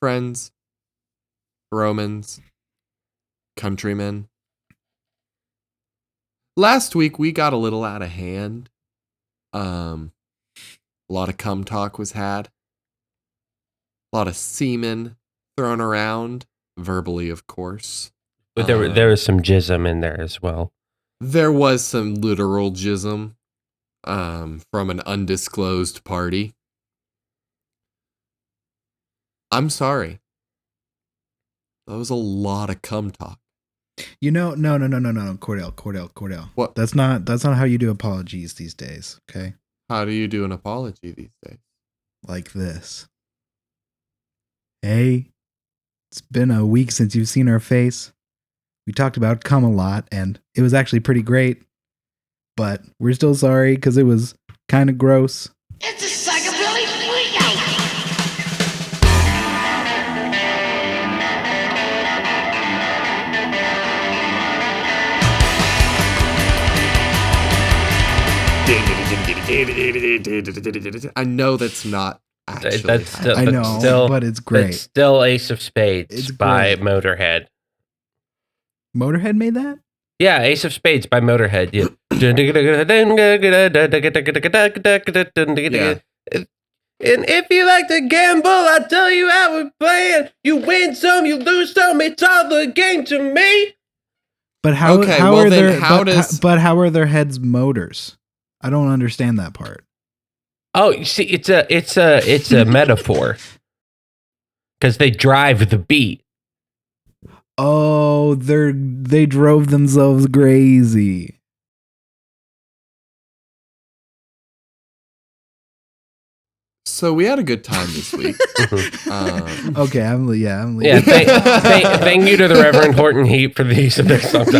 friends, Romans, countrymen. Last week we got a little out of hand. A lot of cum talk was had. A lot of semen thrown around, verbally, of course. But there was some jism in there as well. There was some literal jism from an undisclosed party. I'm sorry. That was a lot of cum talk. No, Cordell. What? That's not how you do apologies these days, okay? How do you do an apology these days? Like this. Hey, it's been a week since you've seen our face. We talked about cum a lot, and it was actually pretty great. But we're still sorry because it was kind of gross. It's a psychobilly freak out! I know that's not actually. That's still, I know, but it's great. It's still Ace of Spades It's by great. Motorhead. Motorhead made that? Yeah, Ace of Spades by Motorhead. Yeah. And if you like to gamble, I tell you how we're playing. You win some, you lose some. It's all the game to me. But how does are their heads motors? I don't understand that part. Oh, you see, it's a metaphor because they drive the beat. Oh, they drove themselves crazy. So we had a good time this week. Okay, I'm leaving. Yeah, thank you to the Reverend Horton Heap for these of their songs.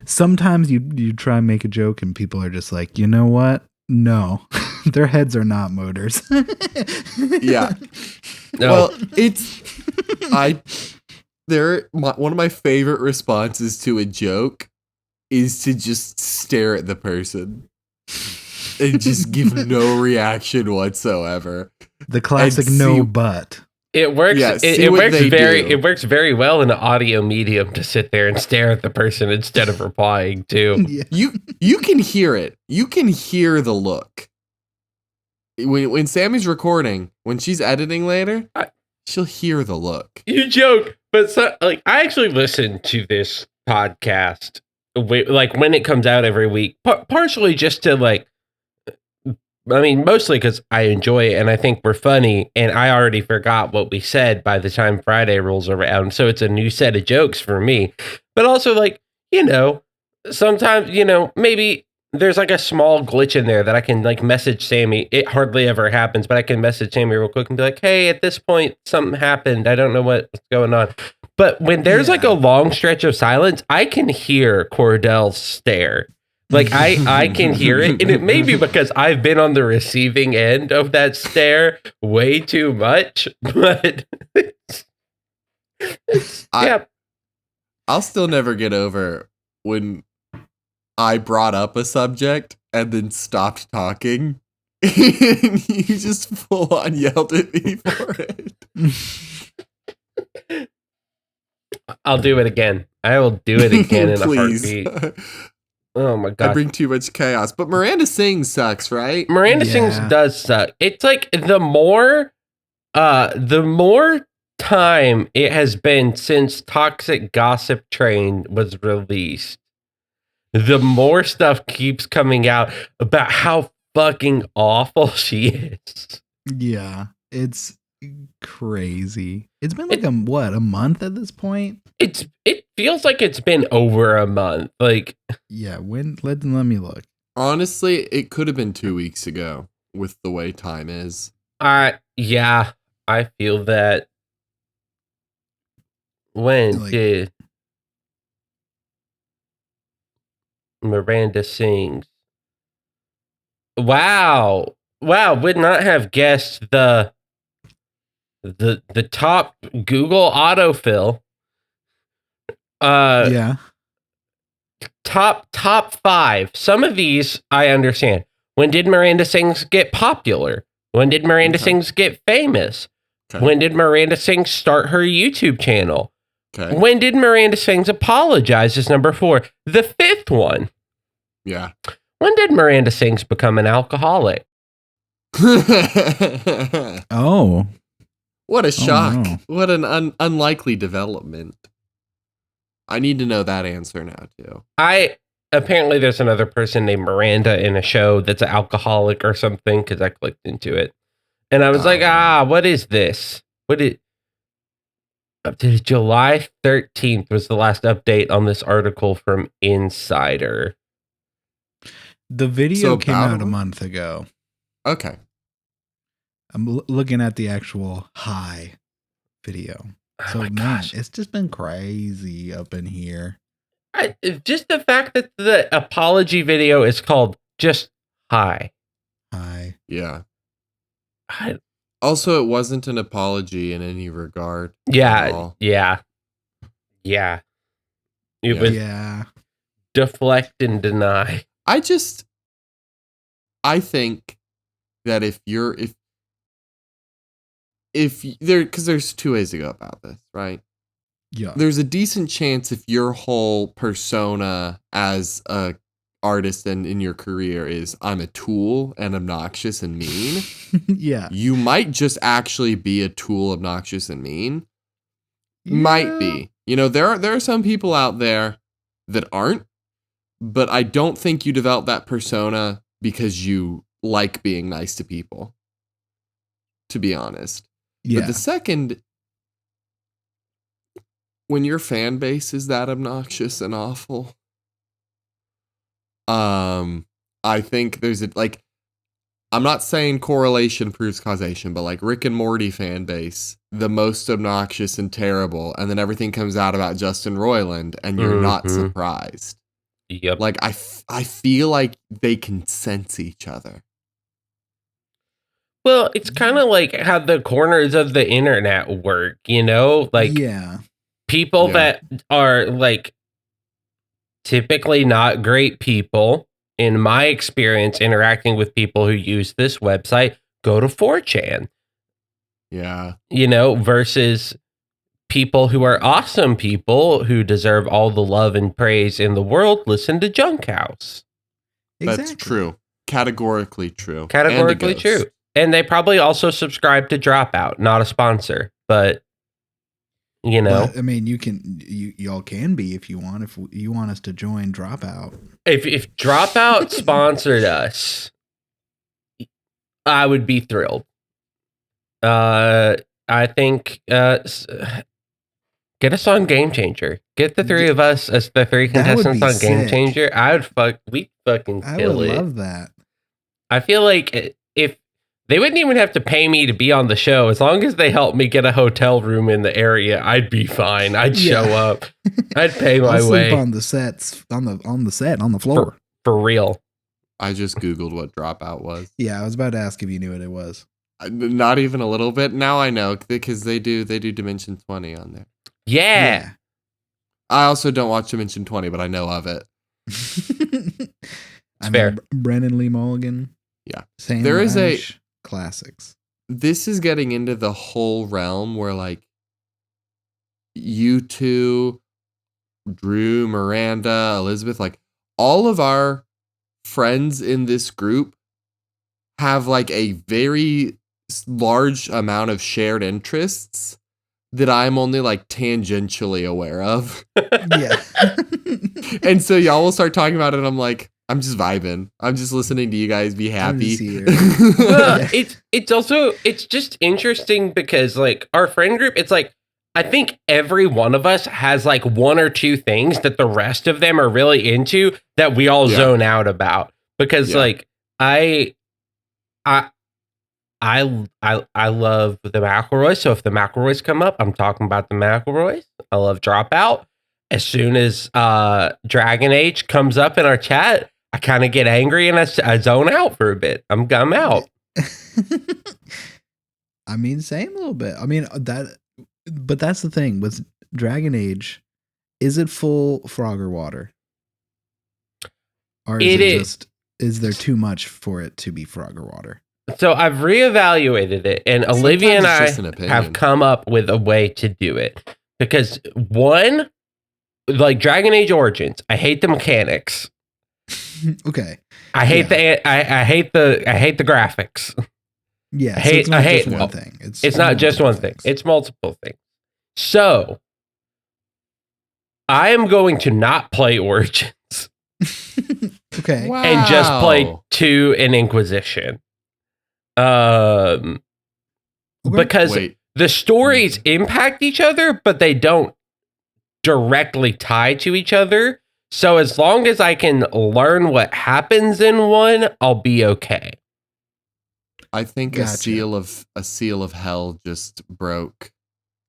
Sometimes you try and make a joke and people are just like, you know what? No, their heads are not motors. Yeah. No. Well, one of my favorite responses to a joke is to just stare at the person and just give no reaction whatsoever. The classic And no see- but. It works. Yeah, it see what works they very. do. It works very well in an audio medium to sit there and stare at the person instead of replying too. Yeah. You can hear it. You can hear the look. When Sammy's recording, when she's editing later, she'll hear the look. You joke, but I actually listen to this podcast like when it comes out every week, partially just to mostly because I enjoy it and I think we're funny, and I already forgot what we said by the time Friday rolls around, so it's a new set of jokes for me. But also, sometimes, maybe there's a small glitch in there that I can message Sammy. It hardly ever happens, but I can message Sammy real quick and be like, hey, at this point, something happened. I don't know what's going on. But when there's a long stretch of silence, I can hear Cordell stare. I can hear it, and it may be because I've been on the receiving end of that stare way too much, but yeah. I'll still never get over when I brought up a subject and then stopped talking, and you just full on yelled at me for it. I'll do it again. I will do it again in a Please. heartbeat. Oh my god. I bring too much chaos. But Miranda Sings sucks, right? Miranda Sings does suck. It's the more time it has been since Toxic Gossip Train was released, the more stuff keeps coming out about how fucking awful she is. Yeah, it's crazy. It's been a month at this point? It feels like it's been over a month. Yeah, let me look. Honestly, it could have been 2 weeks ago with the way time is. Yeah, I feel that. When did Miranda Sings? Wow, would not have guessed the top Google autofill. Yeah. Top 5. Some of these I understand. When did Miranda Sings get popular? When did Miranda Okay. Sings get famous? Okay. When did Miranda Sings start her YouTube channel? Okay. When did Miranda Sings apologize is number 4. The 5th one. Yeah. When did Miranda Sings become an alcoholic? Oh, What a shock. no. What an unlikely development. I need to know that answer now, too. Apparently there's another person named Miranda in a show that's an alcoholic or something, because I clicked into it. And I was like, what is this? Up to July 13th was the last update on this article from Insider. The video So came about out a a month ago. Okay. I'm looking at the actual high video. Oh So my man, gosh. it's just been crazy up in here. Just the fact that the apology video is called just hi. High. Yeah. I- Also, it wasn't an apology in any regard. at yeah. all. It was Yeah. deflect and deny. I think that if because there's two ways to go about this, right? Yeah. There's a decent chance if your whole persona as a artist and in your career is I'm a tool and obnoxious and mean, Yeah. you might just actually be a tool, obnoxious and mean. Might be. You know, there are some people out there that aren't, but I don't think you develop that persona because you like being nice to people, to be honest. Yeah. But the second, when your fan base is that obnoxious and awful, I think there's I'm not saying correlation proves causation, but like Rick and Morty fan base, the most obnoxious and terrible, and then everything comes out about Justin Roiland, and you're not Mhm. surprised. Yep. Like I feel like they can sense each other. Well, it's kind of like how the corners of the internet work, you know? Like yeah. people Yeah. that are like typically not great people, in my experience interacting with people who use this website, go to 4chan, Yeah. you know, versus people who are awesome people who deserve all the love and praise in the world listen to Junk House. Exactly. That's true. Categorically true. Categorically And a ghost. true. And they probably also subscribe to Dropout, not a sponsor, but you know, But, I mean, y'all can be if you want. If you want us to join Dropout, if Dropout sponsored us, I would be thrilled. I think get us on Game Changer. Get the three of us as the three That would contestants be on Game sick. Changer. We fucking I kill would it. love that. I feel like if they wouldn't even have to pay me to be on the show, as long as they help me get a hotel room in the area, I'd be fine. I'd show Yeah. up. I'd pay my I'll way sleep on the sets on the floor. for real. I just Googled what Dropout was. Yeah, I was about to ask if you knew what it was. Not even a little bit. Now I know because they do Dimension 20 on there. Yeah. I also don't watch Dimension 20, but I know of it. I fair. mean, Brennan Lee Mulligan. Yeah. Sam There is a- Ash, classics. This is getting into the whole realm where like you two, Drew, Miranda, Elizabeth, like all of our friends in this group have like a very large amount of shared interests that I'm only like tangentially aware of. Yeah. And so y'all will start talking about it and I'm like, I'm just vibing. I'm just listening to you guys be I'm happy. just here. Well, Yeah. it's just interesting because like our friend group, it's like I think every one of us has like one or two things that the rest of them are really into that we all Yeah. zone out about. Because Yeah. like I love the McElroys. So if the McElroys come up, I'm talking about the McElroys. I love Dropout. As soon as Dragon Age comes up in our chat, I kind of get angry and I zone out for a bit. I'm out. I mean, same a little bit. I mean, but that's the thing with Dragon Age. Is it full Frogger water? Or is It it is. just, is there too much for it to be Frogger water? So I've reevaluated it, and Olivia and it's I just an opinion. have come up with a way to do it. Because one, like Dragon Age Origins, I hate the mechanics. Okay. I hate I hate the graphics. Yeah. I hate- so it's not I hate- just one thing. It's not just multiple one thing. things. It's multiple things. So I am going to not play Origins Okay. Wow. and just play 2 and Inquisition. Okay. Because Wait. the stories impact each other, but they don't directly tie to each other. So as long as I can learn what happens in one, I'll be okay. I think Gotcha. a seal of hell just broke,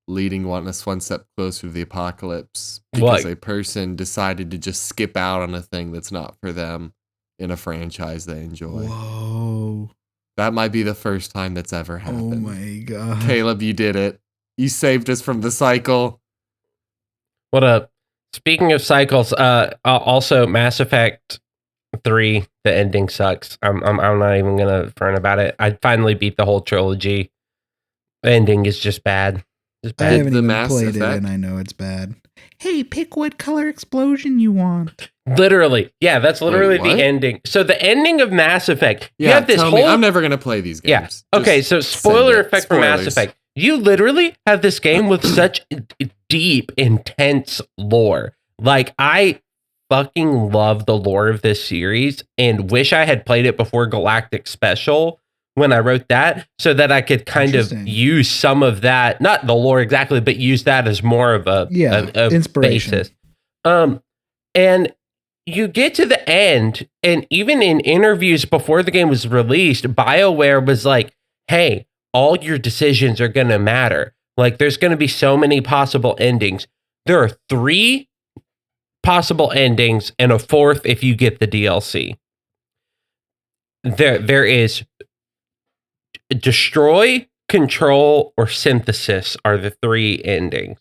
leading us one step closer to the apocalypse because What? a person decided to just skip out on a thing that's not for them in a franchise they enjoy. Whoa. That might be the first time that's ever Oh happened. my god. Caleb, you did it. You saved us from the cycle. What up? Speaking of cycles, also Mass Effect 3, the ending sucks. I'm not even gonna front about it. I finally beat the whole trilogy. The ending is just bad. Just I bad. haven't The even Mass played it Effect? and I know it's bad. Hey, pick what color explosion you want. Literally, yeah, that's literally what? the ending. So the ending of Mass Effect, you have this tell whole. me. I'm never gonna play these Yeah. games. Okay, Just so send spoiler it. effect for Mass Spoilers. Effect. You literally have this game with such deep, intense lore. Like, I fucking love the lore of this series and wish I had played it before Galactic Special when I wrote that so that I could kind of Interesting. use some of that, not the lore exactly, but use that as more of a Inspiration. basis. And you get to the end, and even in interviews before the game was released, BioWare was like, hey, all your decisions are going to matter. Like, there's going to be so many possible endings. There are 3 possible endings and a 4th if you get the DLC. There is destroy, control, or synthesis are the 3 endings.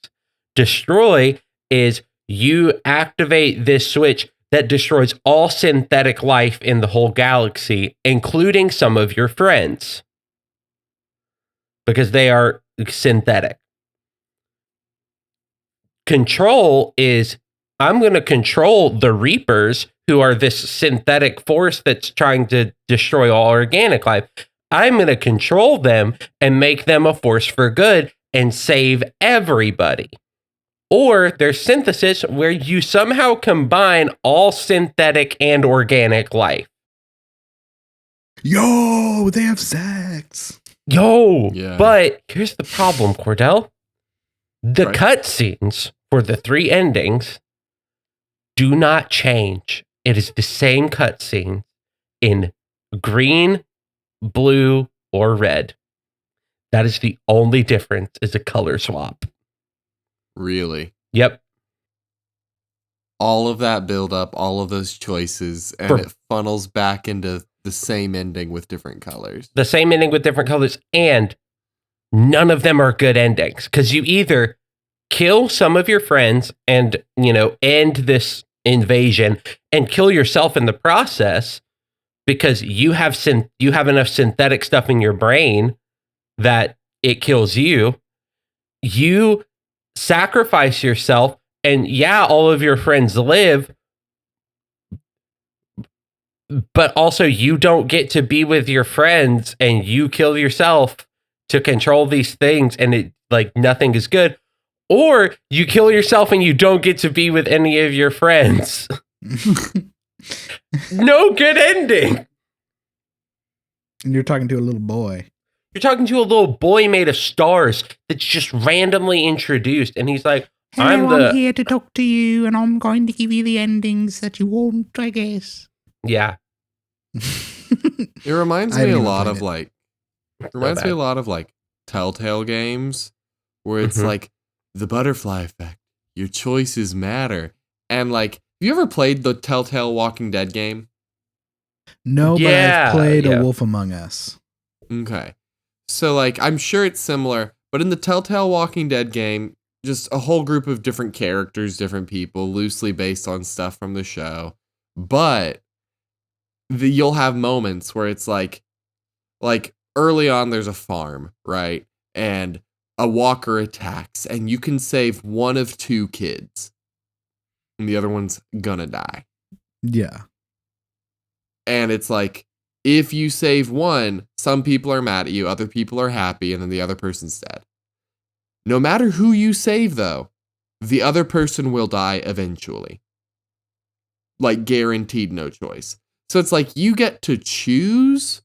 Destroy is you activate this switch that destroys all synthetic life in the whole galaxy, including some of your friends, because they are synthetic. Control is I'm going to control the Reapers, who are this synthetic force that's trying to destroy all organic life. I'm going to control them and make them a force for good and save everybody. Or there's synthesis, where you somehow combine all synthetic and organic life. Yo, they have sex. Yo, Yeah. but here's the problem, Cordell. The Right. cutscenes for the 3 endings do not change. It is the same cutscene in green, blue, or red. That is the only difference, is a color swap. Really? Yep. All of that build up, all of those choices, and it funnels back into the same ending with different colors. The same ending with different colors, and none of them are good endings, because you either kill some of your friends and, end this invasion and kill yourself in the process because you have enough synthetic stuff in your brain that it kills you. You sacrifice yourself, and all of your friends live, but also you don't get to be with your friends, and you kill yourself to control these things, and it nothing is good. Or you kill yourself and you don't get to be with any of your friends. No good ending. And you're talking to a little boy. You're talking to a little boy made of stars that's just randomly introduced, and he's like, I'm here to talk to you, and I'm going to give you the endings that you want, I guess. Yeah. It reminds I me haven't a even lot played of So reminds me bad. a lot of Telltale games where it's Mhm. like the butterfly effect. Your choices matter. And have you ever played the Telltale Walking Dead game? No, but Yeah, I've played yeah. A Wolf Among Us. Okay. So I'm sure it's similar, but in the Telltale Walking Dead game, just a whole group of different characters, different people, loosely based on stuff from the show. But you'll have moments where it's like like early on there's a farm, right? And a walker attacks and you can save one of 2 kids and the other one's gonna die. Yeah. And it's like, if you save one, some people are mad at you, other people are happy, and then the other person's dead. No matter who you save, though, the other person will die eventually. Like, guaranteed, no choice. So it's like, you get to choose,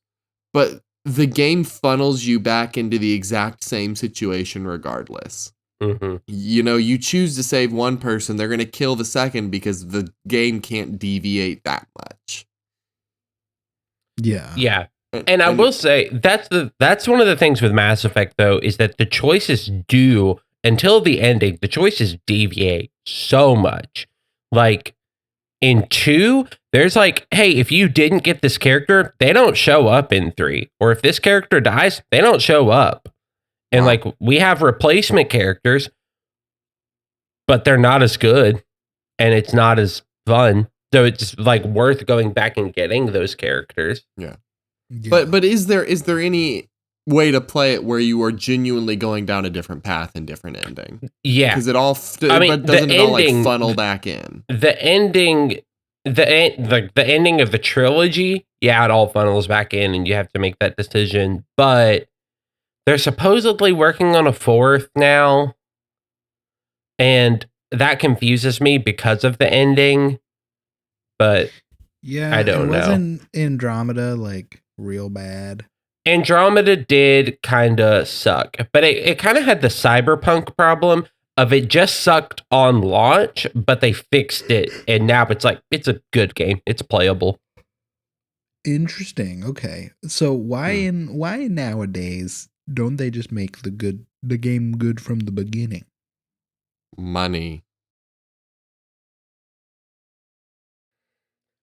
but the game funnels you back into the exact same situation regardless. Mm-hmm. You know, you choose to save one person, they're going to kill the second because the game can't deviate that much. Yeah. Yeah. And I will say that's one of the things with Mass Effect though, is that the choices do until the ending, the choices deviate so much. Like in 2, there's like, hey, if you didn't get this character, they don't show up in 3. Or if this character dies, they don't show up. And Wow. like we have replacement characters, but they're not as good and it's not as fun. So it's like worth going back and getting those characters. Yeah. But is there any way to play it where you are genuinely going down a different path and different ending? Yeah. Because it all I mean, but doesn't the it all like ending- funnel back in? The ending the ending of the trilogy, yeah, it all funnels back in and you have to make that decision. But they're supposedly working on a 4th now. And that confuses me because of the ending. But Yeah. I don't know. Wasn't Andromeda like real bad? Andromeda did kind of suck, but it kind of had the cyberpunk problem of it just sucked on launch, but they fixed it. And now it's like, it's a good game. It's playable. Interesting. Okay. So why nowadays don't they just make the game good from the beginning? Money.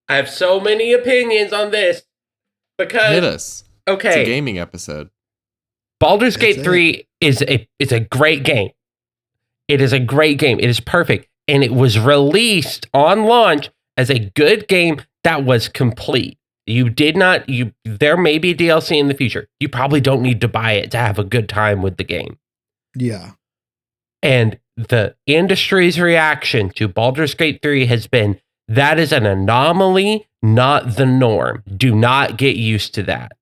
I have so many opinions on this because Hit us. okay, It's a gaming episode. Baldur's Gate That's 3 is a great game. It is a great game. It is perfect. And it was released on launch as a good game that was complete. There may be DLC in the future. You probably don't need to buy it to have a good time with the game. Yeah. And the industry's reaction to Baldur's Gate 3 has been, that is an anomaly, not the norm. Do not get used to that.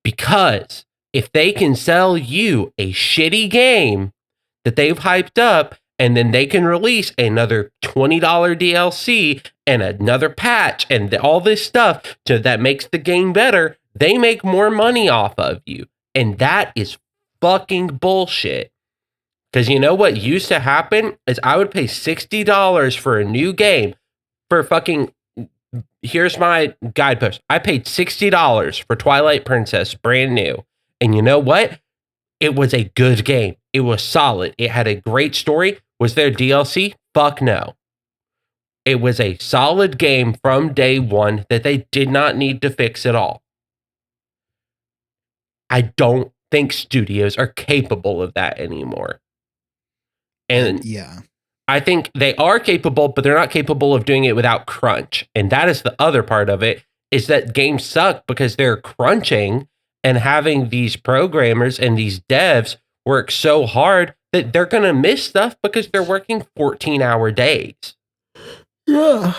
Because if they can sell you a shitty game that they've hyped up, and then they can release another $20 DLC and another patch and all this stuff that makes the game better, they make more money off of you. And that is fucking bullshit. Because you know what used to happen is I would pay $60 for a new game for fucking... Here's my guidepost. I paid $60 for Twilight Princess, brand new. And you know what? It was a good game. It was solid. It had a great story. Was there DLC? Fuck no. It was a solid game from day one that they did not need to fix at all. I don't think studios are capable of that anymore. And yeah, I think they are capable, but they're not capable of doing it without crunch. And that is the other part of it, is that games suck because they're crunching and having these programmers and these devs work so hard that they're going to miss stuff because they're working 14-hour days. yeah.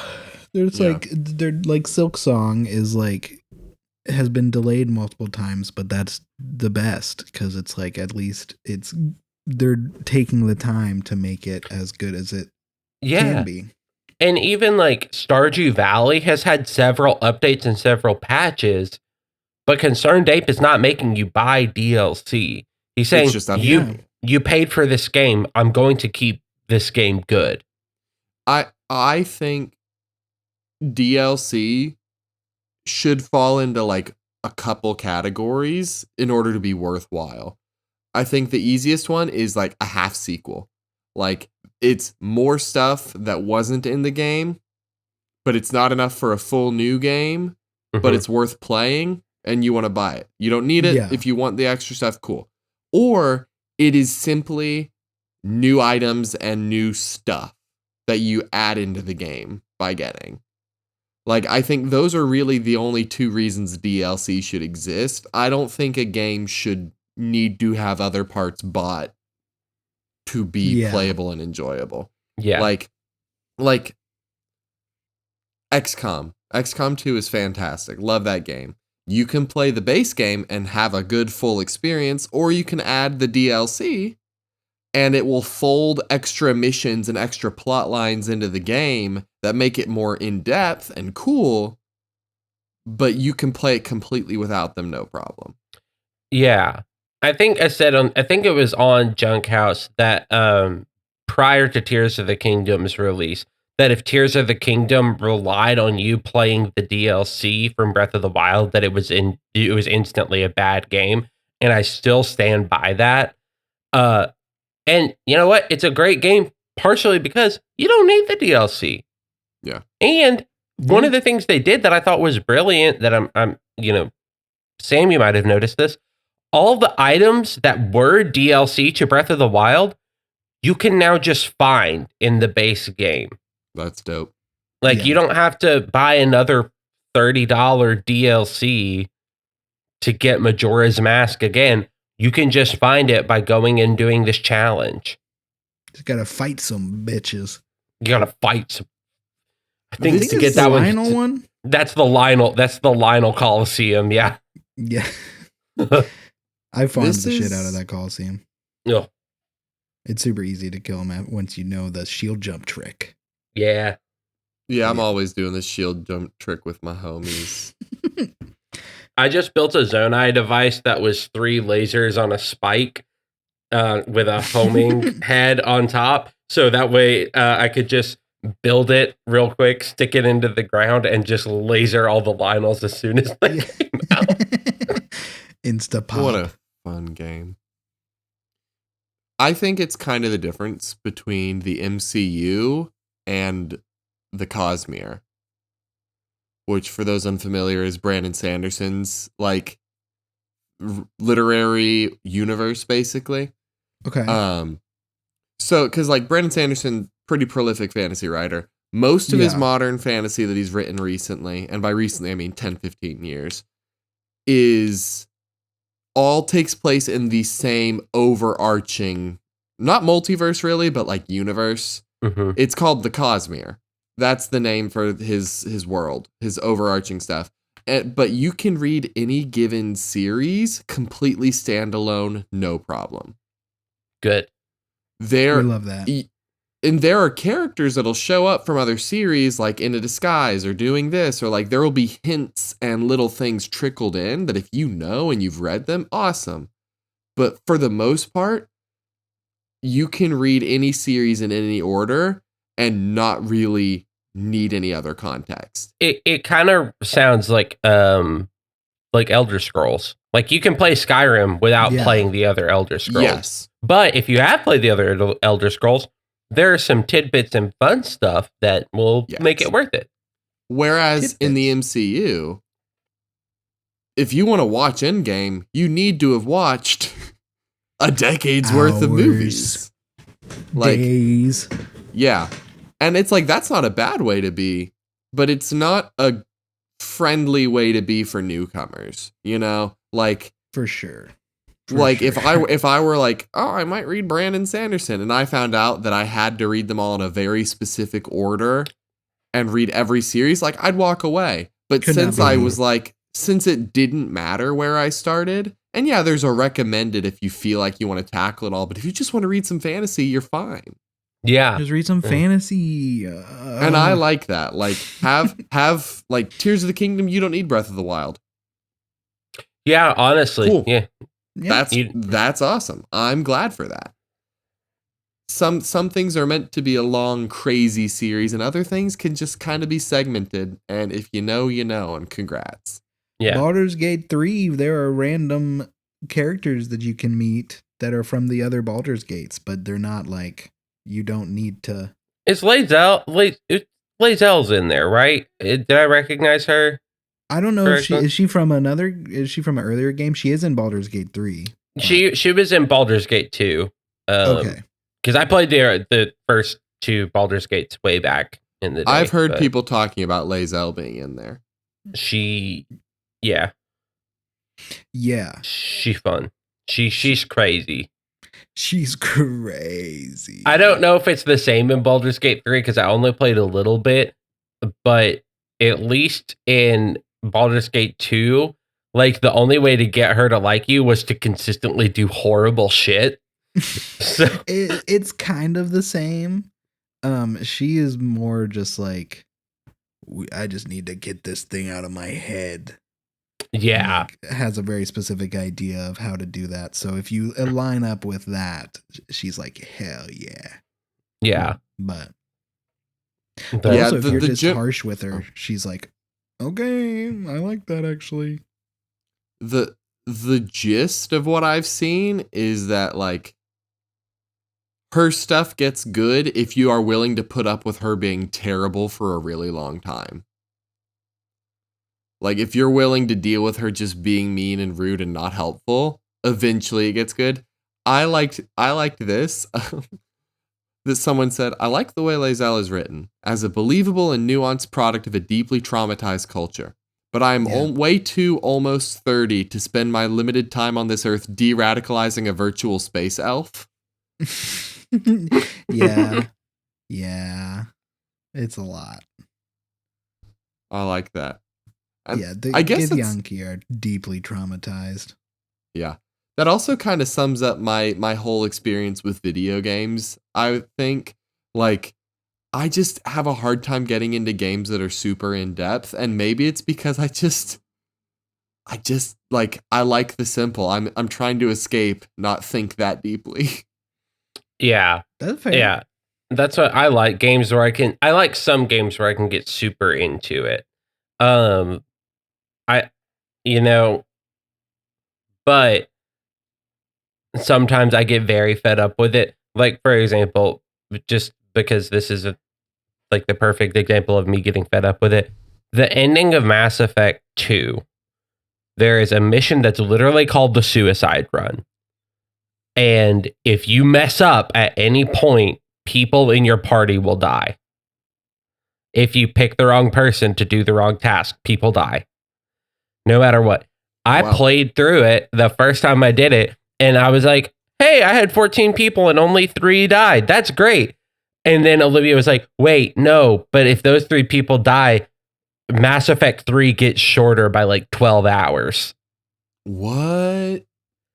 There's like Silk Song is like has been delayed multiple times, but that's the best because it's like at least they're taking the time to make it as good as it can be. And even like Stardew Valley has had several updates and several patches, but Concerned Ape is not making you buy DLC. He's saying, you paid for this game. I'm going to keep this game good. I think DLC should fall into like a couple categories in order to be worthwhile. I think the easiest one is like a half sequel. Like it's more stuff that wasn't in the game, but it's not enough for a full new game, but it's worth playing and you want to buy it. You don't need it. Yeah. If you want the extra stuff, cool. Or it is simply new items and new stuff that you add into the game by getting. Like, I think those are really the only two reasons DLC should exist. I don't think a game should need to have other parts bought to be playable and enjoyable. Yeah. Like XCOM. XCOM 2 is fantastic. Love that game. You can play the base game and have a good full experience, or you can add the DLC and it will fold extra missions and extra plot lines into the game that make it more in-depth and cool, but you can play it completely without them, no problem. Yeah. I think it was on Junk House that prior to Tears of the Kingdom's release, that if Tears of the Kingdom relied on you playing the DLC from Breath of the Wild, that it was instantly a bad game. And I still stand by that. And you know what? It's a great game, partially because you don't need the DLC. Yeah. And one of the things they did that I thought was brilliant, that I'm Sam, you might have noticed this. All the items that were DLC to Breath of the Wild, you can now just find in the base game. That's dope. Like, you don't have to buy another $30 DLC to get Majora's Mask again. You can just find it by going and doing this challenge. Just gotta fight some bitches. You gotta fight some. I think This to is get that the one, Lionel one. that's the Lionel Coliseum. Yeah. Yeah. I farmed the shit out of that Coliseum. Oh, It's super easy to kill him once you know the shield jump trick. yeah. Yeah, I'm always doing this shield jump trick with my homies. I just built a Zonai device that was 3 lasers on a spike with a homing head on top. So that way I could just build it real quick, stick it into the ground, and just laser all the Lionels as soon as they came out. Insta pop. What a fun game. I think it's kind of the difference between the MCU and the Cosmere, which, for those unfamiliar, is Brandon Sanderson's like literary universe, basically. Okay. So because like Brandon Sanderson, pretty prolific fantasy writer, most of his modern fantasy that he's written recently, and by recently I mean 10, 15 years, is all takes place in the same overarching, not multiverse really, but like universe. Mm-hmm. It's called the Cosmere. That's the name for his world, his overarching stuff. But you can read any given series completely standalone, no problem. Good. We love that. And there are characters that'll show up from other series, like in a disguise or doing this, or like there will be hints and little things trickled in that if you know and you've read them, awesome. But for the most part, you can read any series in any order and not really need any other context. It kind of sounds like Elder Scrolls. Like, you can play Skyrim without playing the other Elder Scrolls. Yes. But if you have played the other Elder Scrolls, there are some tidbits and fun stuff that will make it worth it. Whereas in the MCU, if you want to watch Endgame, you need to have watched a decade's worth of movies. Like, days. Yeah. And it's like, that's not a bad way to be, but it's not a friendly way to be for newcomers, you know? Like, for sure. If I were like, oh, I might read Brandon Sanderson, and I found out that I had to read them all in a very specific order and read every series, like, I'd walk away. But since it didn't matter where I started, and yeah, there's a recommended if you feel like you want to tackle it all, but if you just want to read some fantasy, you're fine. Yeah. Just read some fantasy. And I like that. Like, have like Tears of the Kingdom, you don't need Breath of the Wild. Yeah, honestly. Cool. Yeah. That's awesome. I'm glad for that. Some things are meant to be a long, crazy series, and other things can just kind of be segmented. And if you know, you know, and congrats. Yeah. Baldur's Gate 3, there are random characters that you can meet that are from the other Baldur's Gates, but they're not like, you don't need to. It's Lae'zel's in there, right? Did I recognize her? I don't know if is she from an earlier game? She is in Baldur's Gate 3. She was in Baldur's Gate 2. Okay. Because I played the first 2 Baldur's Gates way back in the day. I've heard but people talking about Lae'zel being in there. Yeah, Yeah, she's fun. She's crazy. she's crazy. I don't know if it's the same in Baldur's Gate 3 because I only played a little bit, but at least in Baldur's Gate 2, like the only way to get her to like you was to consistently do horrible shit. So It's kind of the same. She is more just like, I just need to get this thing out of my head. yeah, And, like, has a very specific idea of how to do that. So if you line up with that, she's like, hell yeah. yeah. But Yeah, also, if you're the just gym- harsh with her, she's like, okay, I like that actually. the gist of what I've seen is that like her stuff gets good if you are willing to put up with her being terrible for a really long time. Like if you're willing to deal with her just being mean and rude and not helpful, eventually it gets good. I liked this. That someone said, I like the way Lae'zel is written as a believable and nuanced product of a deeply traumatized culture. But I am way too almost 30 to spend my limited time on this earth de-radicalizing a virtual space elf. Yeah. Yeah. It's a lot. I like that. And Yeah, the I guess it's, Githyanki are deeply traumatized. yeah. That also kind of sums up my whole experience with video games. I think like I just have a hard time getting into games that are super in depth, and maybe it's because I just like I like the simple. I'm trying to escape, not think that deeply. Yeah. That's fair. Yeah. That's what I like. Games where I like some games where I can get super into it. I but sometimes I get very fed up with it. Like for example, just because this is like the perfect example of me getting fed up with it. The ending of Mass Effect 2, there is a mission that's literally called the Suicide Run. And if you mess up at any point, people in your party will die. If you pick the wrong person to do the wrong task, people die. No matter what. I played through it the first time I did it, and I was like, hey, I had 14 people and only 3 died. That's great. And then Olivia was like, wait, no, but if those 3 people die, Mass Effect 3 gets shorter by like 12 hours. What?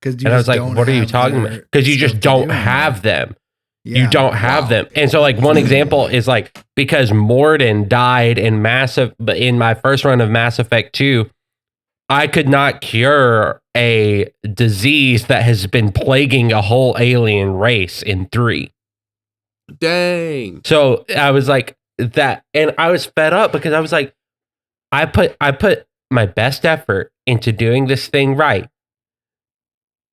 And I was like, what are you talking about? Because you just don't have them. Yeah. You don't have them. And so like one example is like, because Morden died in my first run of Mass Effect 2, I could not cure a disease that has been plaguing a whole alien race in 3. Dang. So I was like that, and I was fed up because I was like, I put my best effort into doing this thing right.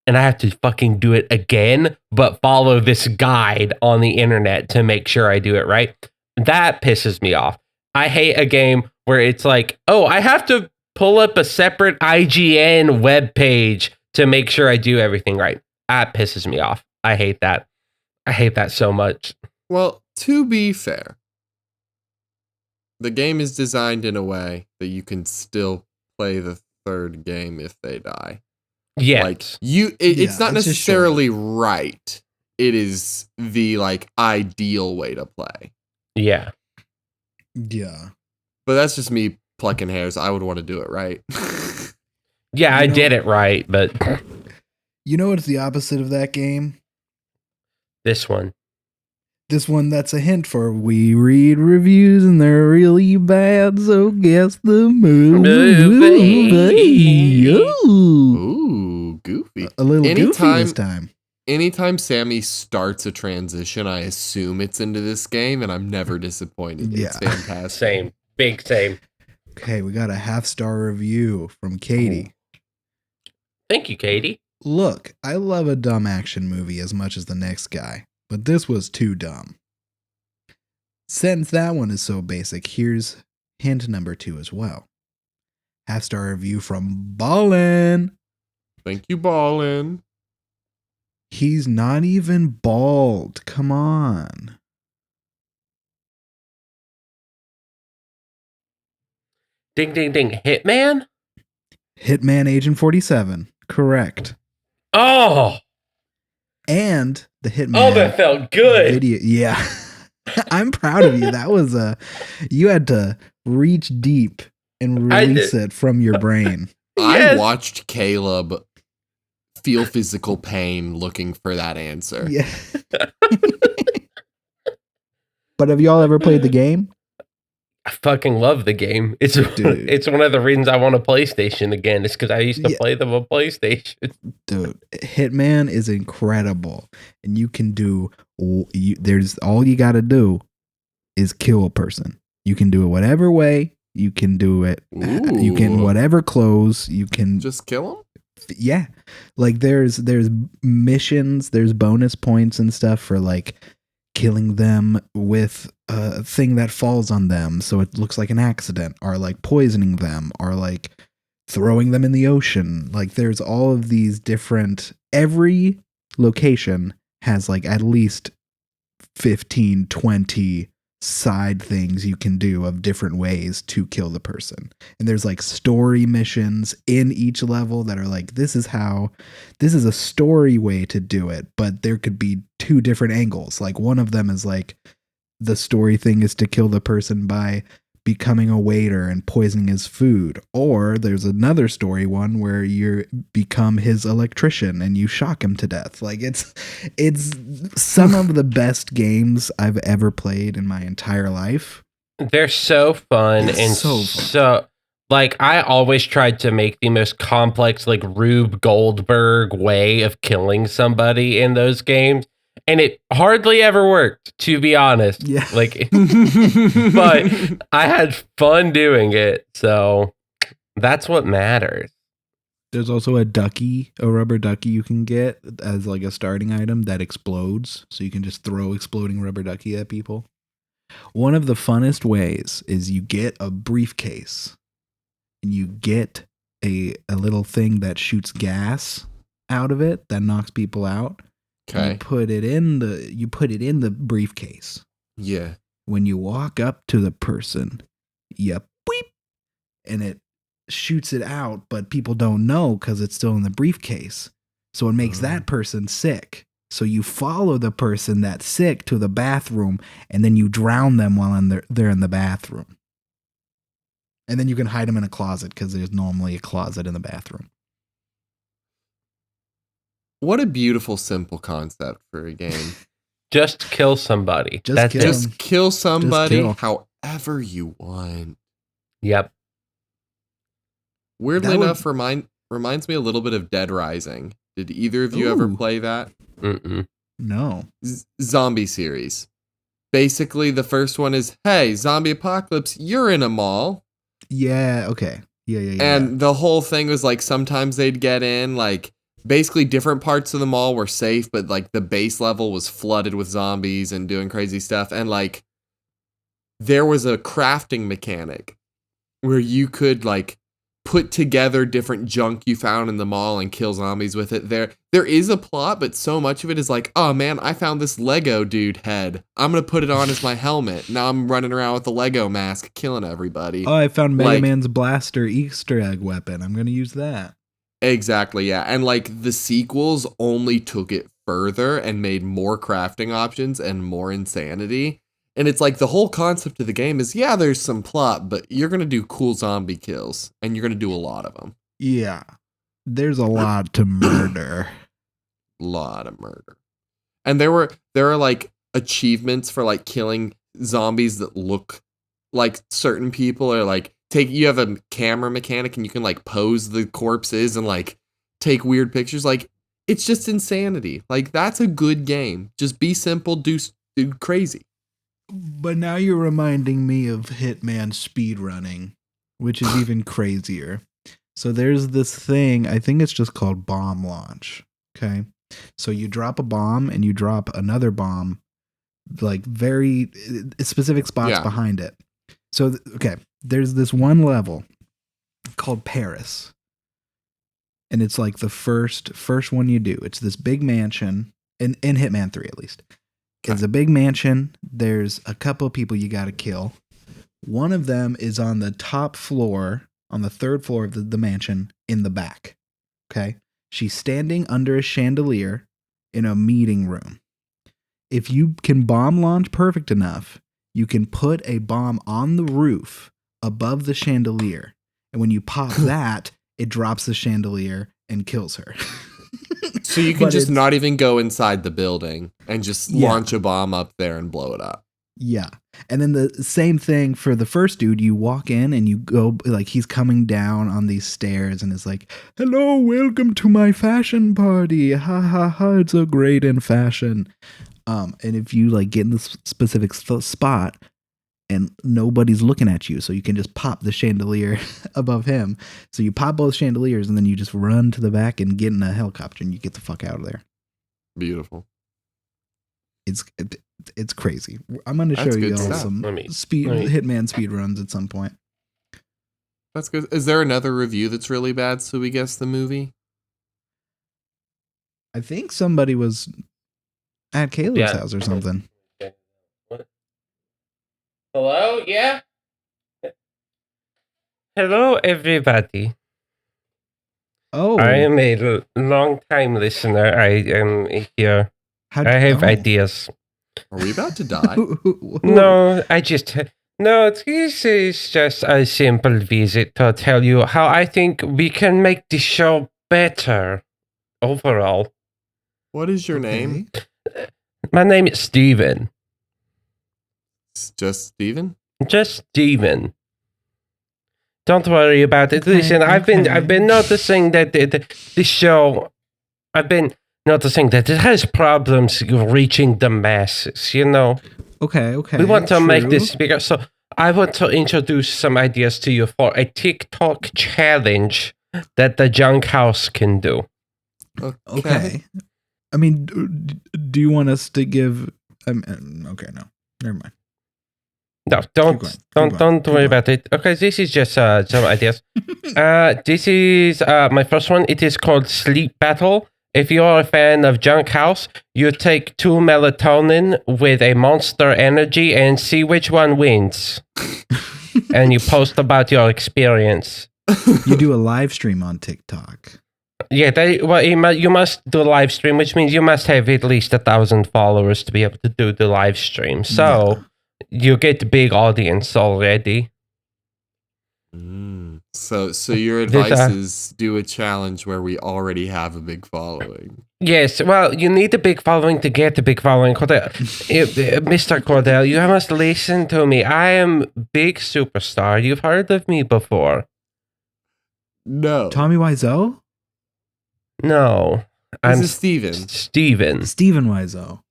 And I have to fucking do it again, but follow this guide on the internet to make sure I do it right. That pisses me off. I hate a game where it's like, oh, I have to pull up a separate IGN webpage to make sure I do everything right. That pisses me off. I hate that. I hate that so much. Well, to be fair, the game is designed in a way that you can still play the third game if they die. Yeah. Like it's not necessarily right. It is the like ideal way to play. Yeah. Yeah. But that's just me plucking hairs. I would want to do it right. Yeah, I did it right, but you know what's the opposite of that game? This one. This one that's a hint for we read reviews and they're really bad, so guess the movie. Ooh, goofy. A little goofy this time. Anytime Sammy starts a transition, I assume it's into this game, and I'm never disappointed. Yeah. It's fantastic. Same. Big same. Okay, we got a 5-star review from Katie. Thank you, Katie. Look, I love a dumb action movie as much as the next guy, but this was too dumb. Since that one is so basic, here's hint number 2 as well. 5-star review from Ballin. Thank you, Ballin. He's not even bald. Come on. Ding, ding, ding. Hitman? Hitman Agent 47. Correct. Oh! And the Hitman Oh, that felt good. video. Yeah. I'm proud of you. That was you had to reach deep and release it from your brain. I Yes. watched Caleb feel physical pain looking for that answer. Yeah. But have y'all ever played the game? I fucking love the game. It's Dude. it's one of the reasons I want a PlayStation again. It's because I used to Yeah. play them on PlayStation. Dude, Hitman is incredible, and you can do. There's all you got to do is kill a person. You can do it whatever way. You can do it. You can Ooh. whatever clothes. You can Just kill him? yeah. Like there's missions. There's bonus points and stuff for like killing them with a thing that falls on them, so it looks like an accident, or like poisoning them, or like throwing them in the ocean. Like there's all of these different, every location has like at least 15, 20 side things you can do of different ways to kill the person. And there's like story missions in each level that are like, this is a story way to do it, but there could be two different angles. Like one of them is like, the story thing is to kill the person by becoming a waiter and poisoning his food. Or there's another story one where you become his electrician and you shock him to death. Like it's some of the best games I've ever played in my entire life. They're so fun It's and so so, fun. like I always tried to make the most complex, like Rube Goldberg way of killing somebody in those games, and it hardly ever worked, to be honest. Yeah. Like, but I had fun doing it, so that's what matters. There's also a rubber ducky you can get as like a starting item that explodes. So you can just throw exploding rubber ducky at people. One of the funnest ways is you get a briefcase and you get a little thing that shoots gas out of it that knocks people out. Okay. You put it in the briefcase. Yeah. When you walk up to the person, you beep, and it shoots it out, but people don't know because it's still in the briefcase. So it makes that person sick. So you follow the person that's sick to the bathroom, and then you drown them while they're in the bathroom. And then you can hide them in a closet because there's normally a closet in the bathroom. What a beautiful, simple concept for a game. Just kill somebody. Just That's kill it. 'em. Just kill somebody kill. however you want. Yep. Weirdly That would- enough, reminds me a little bit of Dead Rising. Did either of you ever Ooh. play that? Mm-mm. No. Zombie series. Basically, the first one is, hey, zombie apocalypse, you're in a mall. Yeah, okay. Yeah. And the whole thing was like sometimes they'd get in, like basically different parts of the mall were safe, but like the base level was flooded with zombies and doing crazy stuff. And like there was a crafting mechanic where you could like put together different junk you found in the mall and kill zombies with it. There is a plot, but so much of it is like, oh man, I found this Lego dude head. I'm gonna put it on as my helmet. Now I'm running around with a Lego mask, killing everybody. Oh, I found Mega Like- Man's blaster Easter egg weapon. I'm going to use that. Exactly, yeah. And like the sequels only took it further and made more crafting options and more insanity. And it's like the whole concept of the game is, yeah, there's some plot, but you're going to do cool zombie kills and you're going to do a lot of them. Yeah. There's a lot to murder. Lot of murder. And there are like achievements for like killing zombies that look like certain people, or like you have a camera mechanic and you can like pose the corpses and like take weird pictures. Like it's just insanity. Like that's a good game. Just be simple, do crazy. But now you're reminding me of Hitman speedrunning, which is even crazier. So there's this thing, I think it's just called bomb launch. Okay. So you drop a bomb and you drop another bomb, like very specific spots Yeah. behind it. So, okay, there's this one level called Paris. And it's like the first one you do. It's this big mansion, in Hitman 3 at least. It's a big mansion. There's a couple of people you got to kill. One of them is on the top floor, on the third floor of the mansion in the back. Okay. She's standing under a chandelier in a meeting room. If you can bomb launch perfect enough, you can put a bomb on the roof above the chandelier. And when you pop that, it drops the chandelier and kills her. So you can just not even go inside the building and just launch a bomb up there and blow it up. Yeah. And then the same thing for the first dude. You walk in and you go, like, he's coming down on these stairs and is like, hello, welcome to my fashion party. Ha ha ha, it's so great in fashion. And if you like get in the specific spot and nobody's looking at you, so you can just pop the chandelier above him. So you pop both chandeliers and then you just run to the back and get in a helicopter and you get the fuck out of there. Beautiful. It's crazy. I'm going to show you all some Hitman speed runs at some point. That's good. Is there another review that's really bad so we guess the movie? I think somebody was at Caleb's house or something. Hello? Yeah? Hello, everybody. Oh. I am a long-time listener. I am here. I have ideas. Are we about to die? No, No, this is just a simple visit to tell you how I think we can make the show better overall. What is your name? My name is Steven. It's just Steven? Just Steven. Don't worry about it. Listen, I've been noticing that this show, I've been noticing that it has problems reaching the masses, you know? Okay. We want to make this bigger, so I want to introduce some ideas to you for a TikTok challenge that the Junk House can do. Okay. I mean, do you want us to give... okay, no. Never mind. No, don't worry about it. Okay, this is just some ideas. This is my first one. It is called Sleep Battle. If you're a fan of Junk House, you take 2 melatonin with a Monster Energy and see which one wins. And you post about your experience. You do a live stream on TikTok. Yeah, you must do a live stream, which means you must have at least 1,000 followers to be able to do the live stream. So you get a big audience already. So your advice is do a challenge where we already have a big following. Yes, well, you need a big following to get a big following. Cordell, Mr. Cordell, you must listen to me. I am big superstar. You've heard of me before. No. Tommy Wiseau? No. I'm Steven. Steven Wiseau.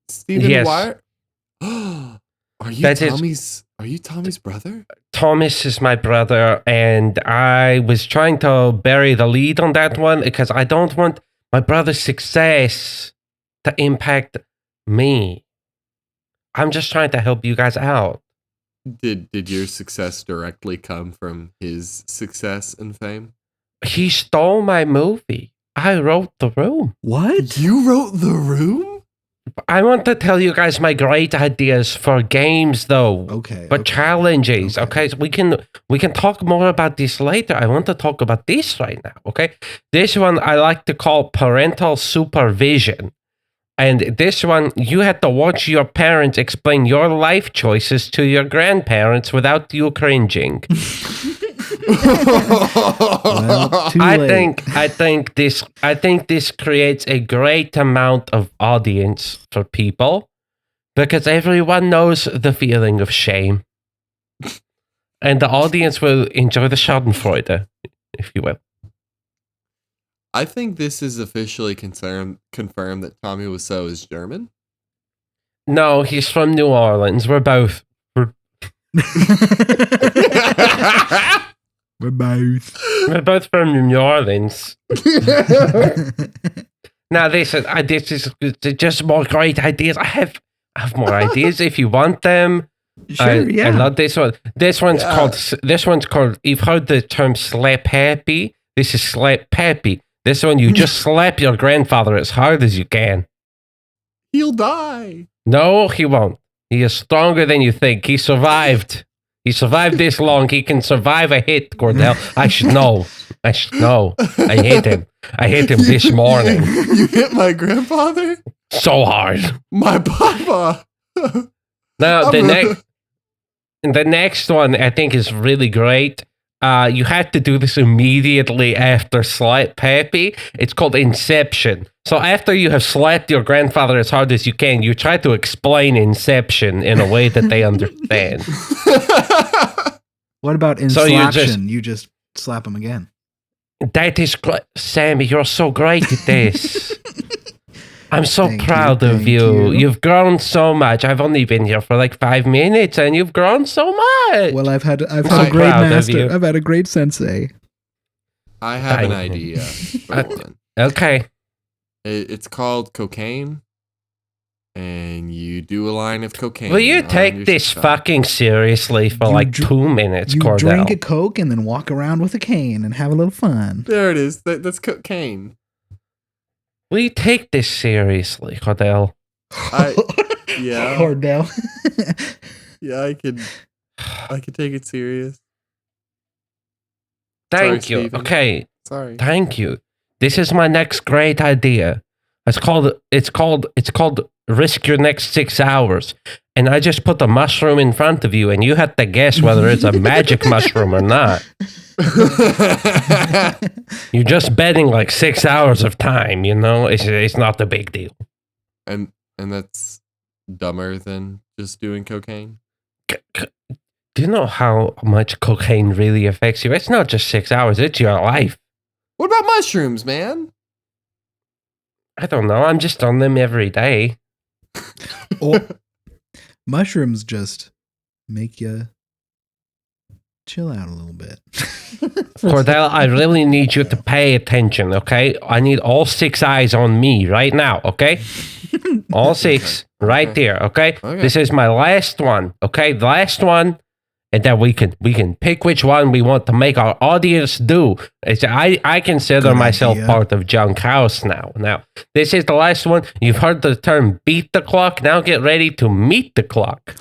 Steven Wire? Are you Tommy's brother? Thomas is my brother, and I was trying to bury the lead on that one because I don't want my brother's success to impact me. I'm just trying to help you guys out. Did your success directly come from his success and fame? He stole my movie. I wrote The Room. What? You wrote The Room? I want to tell you guys my great ideas for games, though. Okay. But challenges, okay? So we can talk more about this later. I want to talk about this right now, okay? This one I like to call parental supervision. And this one, you had to watch your parents explain your life choices to your grandparents without you cringing. Well, I think this creates a great amount of audience for people because everyone knows the feeling of shame, and the audience will enjoy the Schadenfreude, if you will. I think this is officially confirmed that Tommy Wiseau is German. No, he's from New Orleans. We're both. We're both from New Orleans. Now, this is just more great ideas. I have more ideas if you want them. Sure, I love this one. This one's called. You've heard the term slap happy. This is slap pappy. This one, you just slap your grandfather as hard as you can. He'll die. No, he won't. He is stronger than you think. He survived. He survived this long. He can survive a hit, Cordell. I should know. I should know. I hit him. I hit him this morning. You hit my grandfather? So hard. My papa. Now, the next one I think is really great. You have to do this immediately after slap Pappy. It's called Inception. So after you have slapped your grandfather as hard as you can, you try to explain Inception in a way that they understand. What about So Inslaption? You just slap him again. That is great. Sammy, you're so great at this. I'm so Thank proud you, of thank you. you. You've grown so much. I've only been here for like 5 minutes and you've grown so much. Well, I've had so a great proud of master. you. I've had a great sensei. I have an Thank idea for one. Okay. It's called cocaine, and you do a line of cocaine. Will you on take your this stuff. fucking seriously for You like dr- 2 minutes, You Cordell? drink a Coke and then walk around with a cane and have a little fun. There it is. That's cocaine. Will you take this seriously, Cordell? Yeah. Cordell. Yeah, I could take it serious. Thank Sorry, you. Steven. Okay. Sorry. Thank you. This is my next great idea. It's called risk your next 6 hours. And I just put a mushroom in front of you and you have to guess whether it's a magic mushroom or not. You're just betting like 6 hours of time, you know? It's not a big deal. and that's dumber than just doing cocaine. Do you know how much cocaine really affects you? It's not just 6 hours, it's your life. What about mushrooms, man? I don't know. I'm just on them every day. Or mushrooms just make you chill out a little bit. Cordell, I really need you to pay attention, okay? I need all 6 eyes on me right now, okay? All 6 right Okay. there, okay? Okay. This is my last one, okay? The last one, and then we can pick which one we want to make our audience do. I consider Good myself idea. part of Junk House now. Now, this is the last one. You've heard the term beat the clock. Now get ready to meet the clock.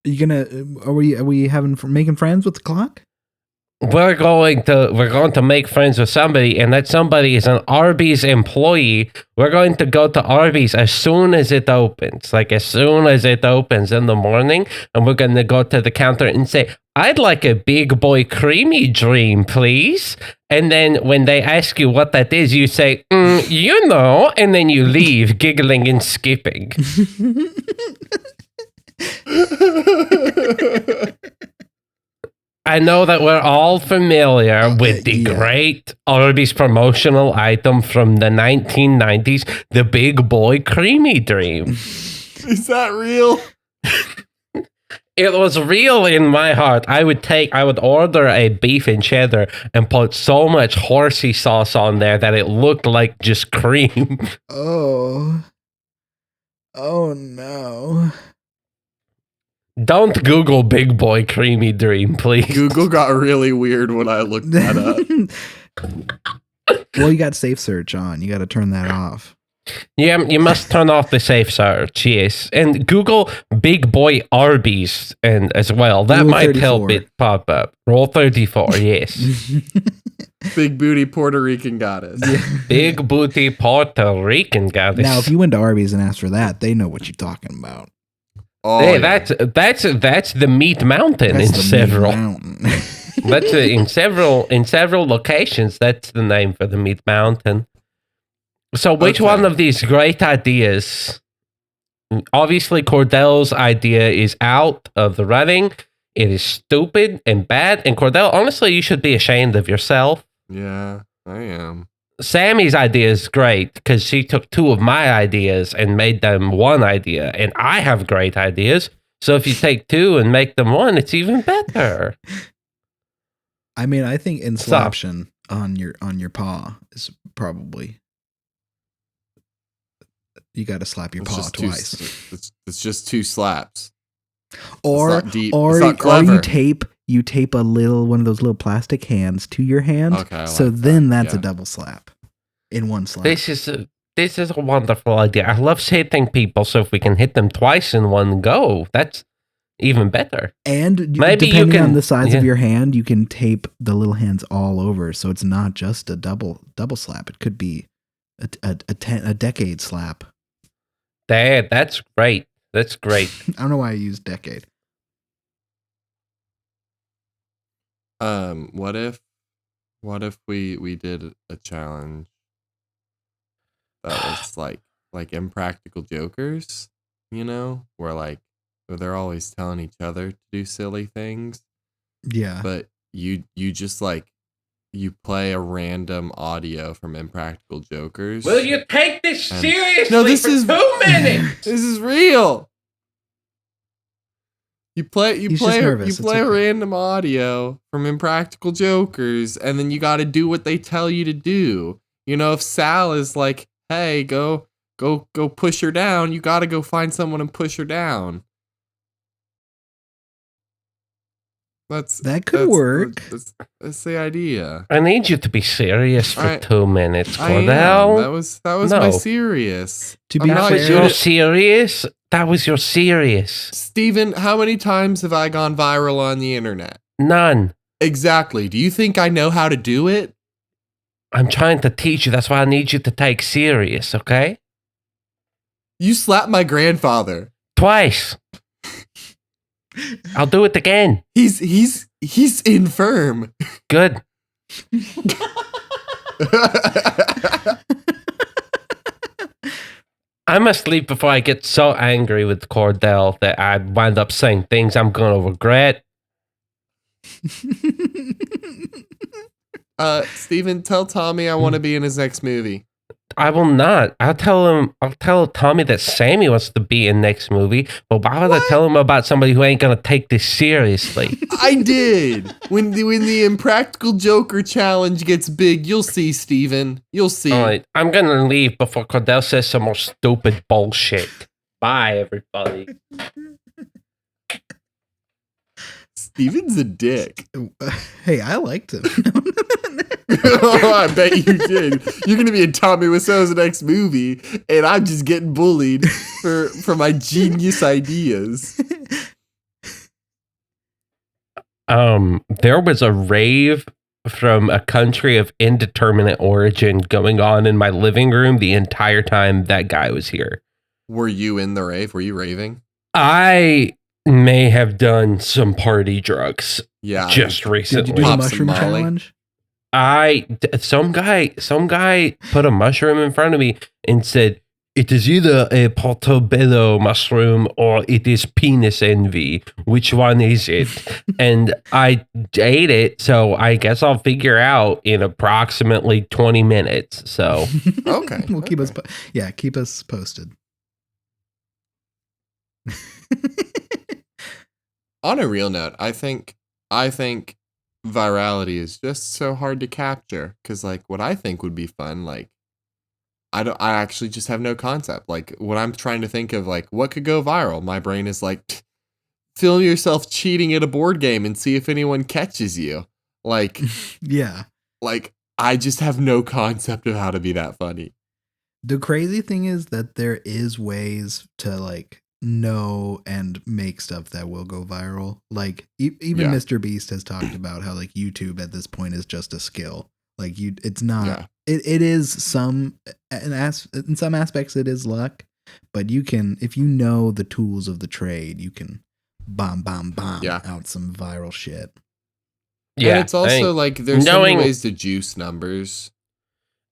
Are we making friends with the clock? We're going to make friends with somebody, and that somebody is an Arby's employee. We're going to go to Arby's as soon as it opens, like as soon as it opens in the morning, and we're going to go to the counter and say, "I'd like a big boy creamy dream, please." And then when they ask you what that is, you say, "You know," and then you leave, giggling and skipping. I know that we're all familiar with the Yeah. great Arby's promotional item from the 1990s, the Big Boy Creamy Dream. Is that real? It was real in my heart. I would order a beef and cheddar and put so much horsey sauce on there that it looked like just cream. Oh no. Don't Google Big Boy Creamy Dream, please. Google got really weird when I looked that up. Well, you got safe search on. You got to turn that off. Yeah, you must turn off the safe search, yes. And Google Big Boy Arby's and as well. That Rule might help 34. it pop up. Rule 34, yes. Big booty Puerto Rican goddess. Big booty Puerto Rican goddess. Now, if you went to Arby's and asked for that, they know what you're talking about. Oh, Hey, yeah. that's the Meat Mountain That's in the several. Meat Mountain. That's in several locations. That's the name for the Meat Mountain. So, which Okay. one of these great ideas? Obviously, Cordell's idea is out of the running. It is stupid and bad. And Cordell, honestly, you should be ashamed of yourself. Yeah, I am. Sammy's idea is great because she took 2 of my ideas and made them one idea. And I have great ideas. So if you take 2 and make them one, it's even better. I mean, I think inslaption on your paw is probably. You got to slap your It's paw just twice. It's just 2 slaps. Or not deep. or It's not or clever. you tape a little one of those little plastic hands to your hand. Okay, I so like then that, that's a yeah. double slap in one slap. This is a wonderful idea. I love hitting people. So if we can hit them twice in one go, that's even better. And Maybe you depending on can- the size yeah. of your hand, you can tape the little hands all over, so it's not just a double slap. It could be a decade slap. That's great. That's great. I don't know why I used decade. What if we did a challenge that was like Impractical Jokers, where they're always telling each other to do silly things, Yeah. but you just you play a random audio from Impractical Jokers. Will you take this And- seriously No, this for is- 2 minutes? This is real. You play He's just nervous. you It's play a okay. random audio from Impractical Jokers, and then you got to do what they tell you to do. If Sal is like, "Hey, go push her down," you got to go find someone and push her down. That could work. That's the idea. I need you to be serious for 2 minutes, I am. Cordell. That was No. my serious. To I'm be not That was fair- your serious? That was your serious? Steven, how many times have I gone viral on the internet? None. Exactly. Do you think I know how to do it? I'm trying to teach you. That's why I need you to take serious, okay? You slapped my grandfather. Twice. I'll do it again. He's infirm. Good. I must leave before I get so angry with Cordell that I wind up saying things I'm going to regret. Steven, tell Tommy I want to be in his next movie. I will not. I'll tell Tommy that Sammy wants to be in next movie, but why would I tell him about somebody who ain't gonna take this seriously? I did. When the Impractical Joker challenge gets big, you'll see, Steven. You'll see. All right, I'm gonna leave before Cordell says some more stupid bullshit. Bye, everybody. Steven's a dick. Hey, I liked him. Oh, I bet you did. You're gonna be in Tommy Wiseau's next movie, and I'm just getting bullied for my genius ideas. There was a rave from a country of indeterminate origin going on in my living room the entire time that guy was here. Were you in the rave? Were you raving? I may have done some party drugs Yeah. just Did you recently. do the Pop some mushroom Molly. challenge? Some guy put a mushroom in front of me and said, "It is either a portobello mushroom or it is penis envy. Which one is it?" And I ate it, so I guess I'll figure out in approximately 20 minutes. So Okay. We'll keep us okay. keep us posted. On a real note, I think virality is just so hard to capture because what I think would be fun, I actually just have no concept. When I'm trying to think of what could go viral, my brain is film yourself cheating at a board game and see if anyone catches you. Yeah. I just have no concept of how to be that funny. The crazy thing is that there is ways to know and make stuff that will go viral. Even Yeah. Mr. Beast has talked about how YouTube at this point is just a skill. It's not. Yeah. It is in some aspects it is luck, but you can, if you know the tools of the trade, you can bomb Yeah. out some viral shit. Yeah, and it's also there's so many knowing- ways to juice numbers.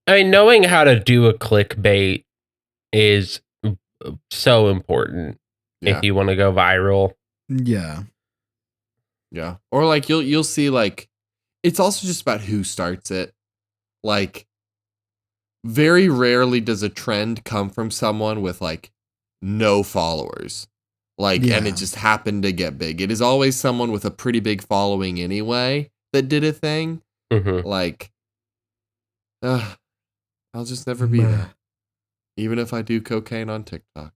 I mean, knowing how to do a clickbait is so important Yeah. if you want to go viral. Yeah. Yeah. Or you'll see it's also just about who starts it. Very rarely does a trend come from someone with no followers. And Yeah. it just happened to get big. It is always someone with a pretty big following anyway that did a thing. Mhm. I'll just never be that. Even if I do cocaine on TikTok.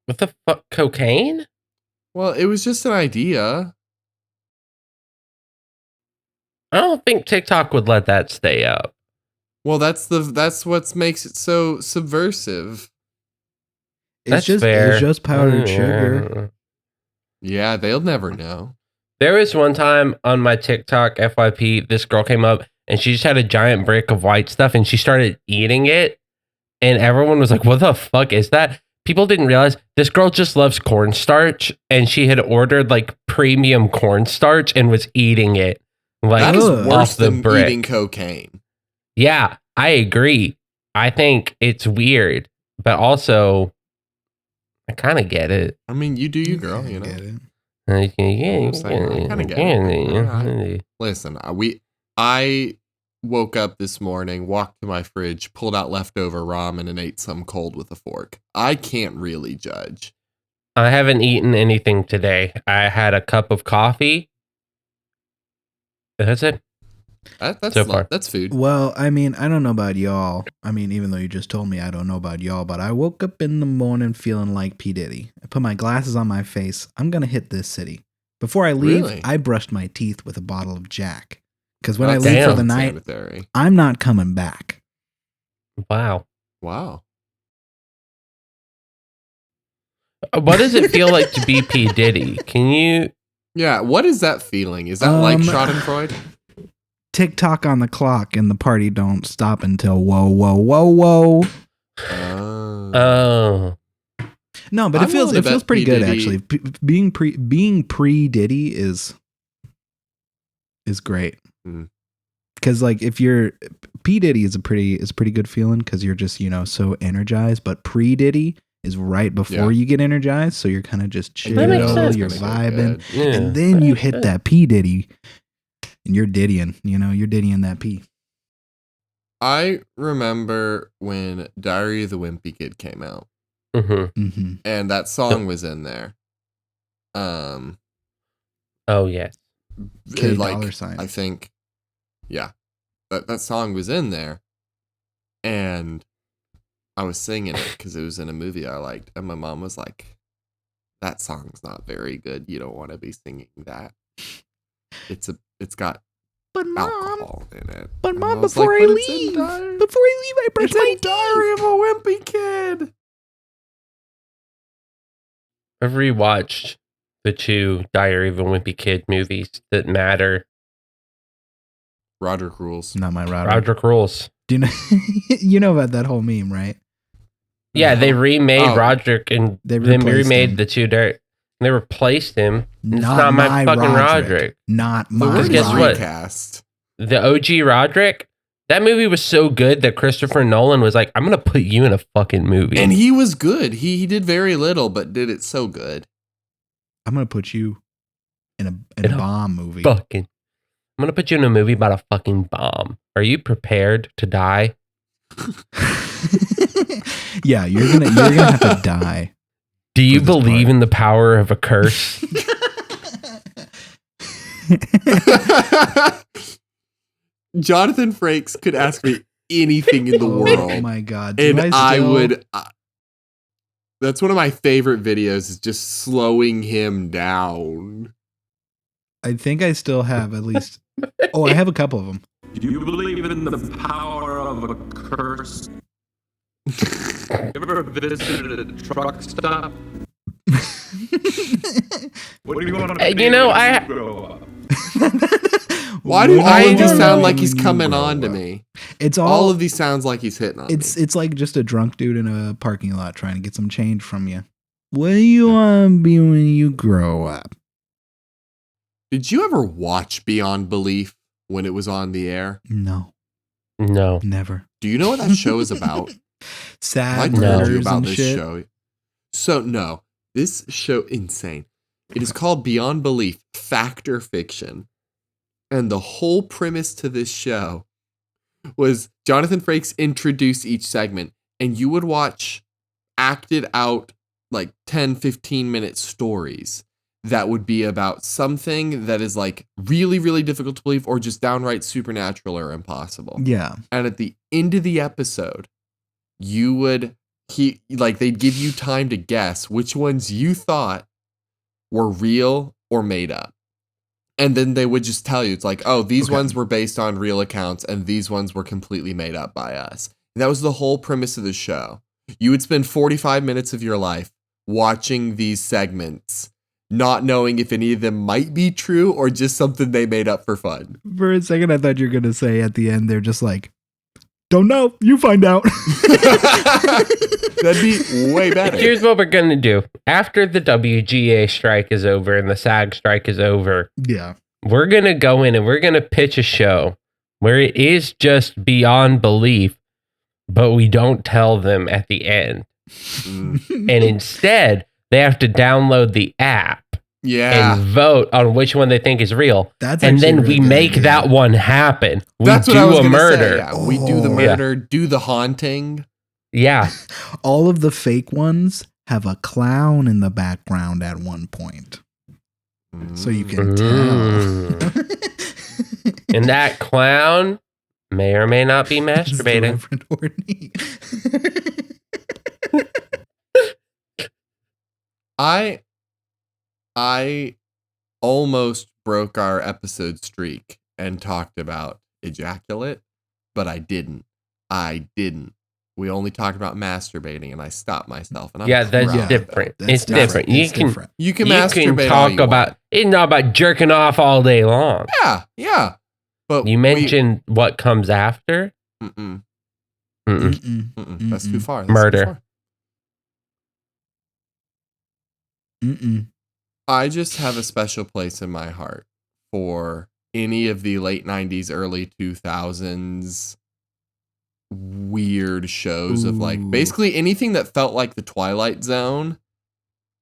What the fuck? Cocaine? Well, it was just an idea. I don't think TikTok would let that stay up. Well, that's what makes it so subversive. It's just powdered sugar. Yeah, they'll never know. There was one time on my TikTok FYP, this girl came up and she just had a giant brick of white stuff and she started eating it. And everyone was like, what the fuck is that? People didn't realize this girl just loves cornstarch and she had ordered like premium cornstarch and was eating it like That is Ugh. worse off the than brick. eating cocaine. Yeah, I agree. I think it's weird, but also I kind of get it. I mean, you do you, girl. You know. Get it. Yeah, I'm saying, I kinda get it. Listen, I woke up this morning, walked to my fridge, pulled out leftover ramen, and ate some cold with a fork. I can't really judge. I haven't eaten anything today. I had a cup of coffee. That's it. That's food. Well, I mean, I don't know about y'all. I mean, even though you just told me I don't know about y'all, but I woke up in the morning feeling like P. Diddy. I put my glasses on my face. I'm going to hit this city. Before I leave, Really? I brushed my teeth with a bottle of Jack. Because when That's I leave for damn the night, sanitary. I'm not coming back. Wow. Wow. What does it feel like to be P. Diddy? Can you? Yeah, what is that feeling? Is that like Schadenfreude? TikTok on the clock and the party don't stop until whoa, whoa, whoa, whoa. Oh. No, but I'm it feels willing to bet pretty P. good Diddy- actually. Being pre Diddy is great. Mm. Because like if you're P Diddy is a pretty good feeling because you're just so energized. But pre Diddy is right before you get energized, so you're kind of just chill, That makes sense. you're vibing, Yeah, and then you makes hit sense. that P Diddy, and you're Diddying. You're Diddying that P. I remember when Diary of the Wimpy Kid came out, Mm-hmm. Mm-hmm. and that song was in there. Oh yes. K like, dollar sign. I think, yeah, that song was in there, and I was singing it because it was in a movie I liked, and my mom was like, "That song's not very good. You don't want to be singing that. It's got But mom, alcohol in it." but And mom, was before like, I "But it's in leave, Diary- I brush it's my in Diary of a Wimpy Kid." I've rewatched the two Diary of a Wimpy Kid movies that matter. Roderick rules. Not my router. Roderick rules. Do you know? You know about that whole meme, right? Yeah, they remade Oh. Roderick and They then replaced remade him. the two Diary. They replaced him. It's Not not my my fucking Roderick. Roderick. Not The my word guess is what? recast. The OG Roderick. That movie was so good that Christopher Nolan was like, "I'm gonna put you in a fucking movie." And he was good. He did very little, but did it so good. I'm gonna put you in a In a bomb movie. fucking. I'm gonna put you in a movie about a fucking bomb. Are you prepared to die? Yeah, you're gonna have to die. Do you For this believe part. in the power of a curse? Jonathan Frakes could ask me anything in the Oh world, my god! Do and I still- would. That's one of my favorite videos. Is just slowing him down. I think I still have at least. Oh, I have a couple of them. Do you believe in the power of a curse? Ever visited a truck stop? What do you want to You know, I- grow up? Why do What all do of you these do sound like when he's you coming grow on to up? me? It's All of these sounds like he's hitting on me. It's like just a drunk dude in a parking lot trying to get some change from you. What do you want to be when you grow up? Did you ever watch Beyond Belief when it was on the air? No, No. never. Do you know what that show is about? Sad I No. told you murders about and this shit. show. So no, this show insane. It is called Beyond Belief, Fact or Fiction. And the whole premise to this show was Jonathan Frakes introduced each segment, and you would watch acted out like 10, 15-minute stories that would be about something that is like really, really difficult to believe or just downright supernatural or impossible. Yeah. And at the end of the episode, they'd give you time to guess which ones you thought were real or made up. And then they would just tell you, it's like, oh, these Okay. ones were based on real accounts and these ones were completely made up by us. And that was the whole premise of the show. You would spend 45 minutes of your life watching these segments not knowing if any of them might be true or just something they made up for fun. For a second, I thought you were going to say at the end, they're just like, don't know. You find out. That'd be way better. Here's what we're going to do. After the WGA strike is over and the SAG strike is over, Yeah. we're going to go in and we're going to pitch a show where it is just beyond belief, but we don't tell them at the end. And instead, they have to download the app Yeah. and vote on which one they think is real. That's and actually then a really we good make idea. that one happen. We That's what I do was a gonna murder. say. Yeah. We do the Oh. murder, do the haunting. Yeah. All of the fake ones have a clown in the background at one point. So you can tell. And that clown may or may not be It's the masturbating. Reverend Horny. I almost broke our episode streak and talked about ejaculate, but I didn't. We only talked about masturbating, and I stopped myself. And I'm Yeah, that's proud of that. different. That's It's different. You It's can different. You can you masturbate can all talk you about want. it's not about jerking off all day long. Yeah. But You mentioned what comes after. Mm-mm, Mm-mm. Mm-mm. that's too far. Murder. Mm-mm. I just have a special place in my heart for any of the late 90s, early 2000s weird shows of like Ooh. basically anything that felt like the Twilight Zone.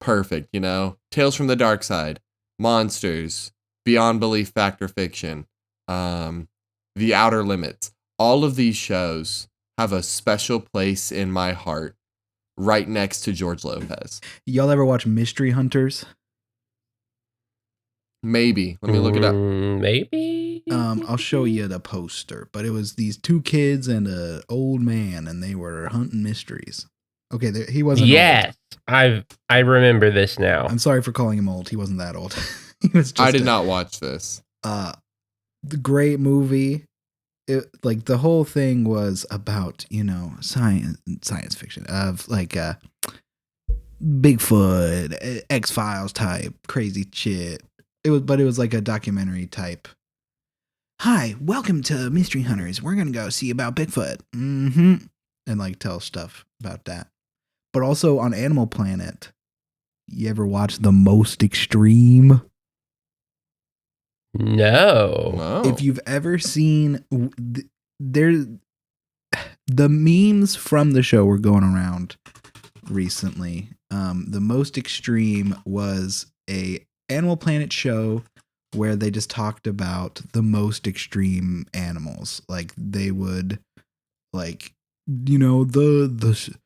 Perfect, you know? Tales from the Dark Side, Monsters, Beyond Belief, Fact or Fiction, The Outer Limits. All of these shows have a special place in my heart right next to George Lopez. Y'all ever watch Mystery Hunters? Maybe. Let me look it up. Maybe. I'll show you the poster, but it was these two kids and an old man, and they were hunting mysteries. Okay, he wasn't. Yes, I remember this now. Old. I'm sorry for calling him old. He wasn't that old. He was. Just I did not watch this. The great movie. Like the whole thing was about science fiction of like Bigfoot, X-Files type crazy shit. It was like a documentary type. Hi, welcome to Mystery Hunters. We're gonna go see about Bigfoot. Mm-hmm. And like tell stuff about that. But also on Animal Planet, you ever watch The Most Extreme? No. No. If you've ever seen the memes from the show were going around recently. The Most Extreme was a Animal Planet show where they just talked about the most extreme animals. Like they would like the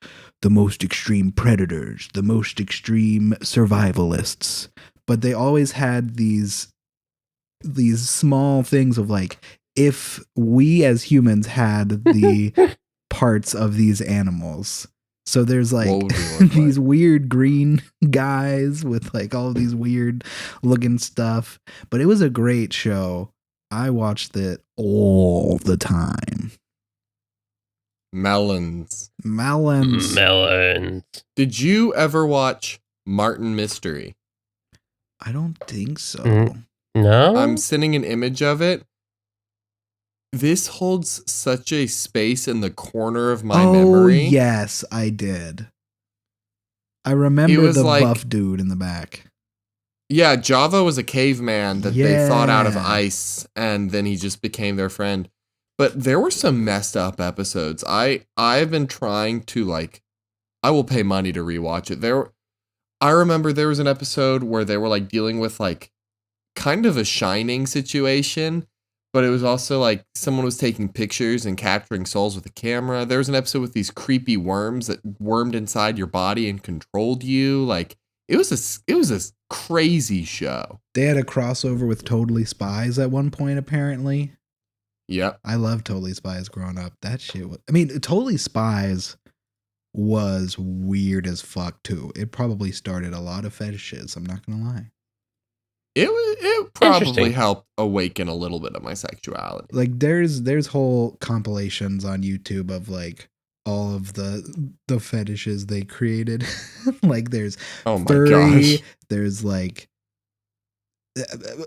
most extreme predators, the most extreme survivalists. But they always had these small things of like, if we as humans had the parts of these animals. So there's like What would we look these like? weird green guys with like all these weird looking stuff. But it was a great show. I watched it all the time. Melons. Melons. Melons. Did you ever watch Martin Mystery? I don't think so. No. I'm sending an image of it. This holds such a space in the corner of my memory. Yes, I did. I remember was the like- buff dude in the back. Yeah, Java was a caveman that they thought out of Yeah. ice, and then he just became their friend. But there were some messed up episodes. I've been trying to like, I will pay money to rewatch it. I remember there was an episode where they were like dealing with like kind of a Shining situation, but it was also like someone was taking pictures and capturing souls with a camera. There was an episode with these creepy worms that wormed inside your body and controlled you. Like it was a crazy show. They had a crossover with Totally Spies at one point, apparently. Yep. I loved Totally Spies growing up. That shit was, I mean, Totally Spies was weird as fuck too. It probably started a lot of fetishes, I'm not gonna lie. It probably Interesting. helped awaken a little bit of my sexuality. Like there's whole compilations on YouTube of like all of the fetishes they created. Like there's Oh my furry, gosh. there's like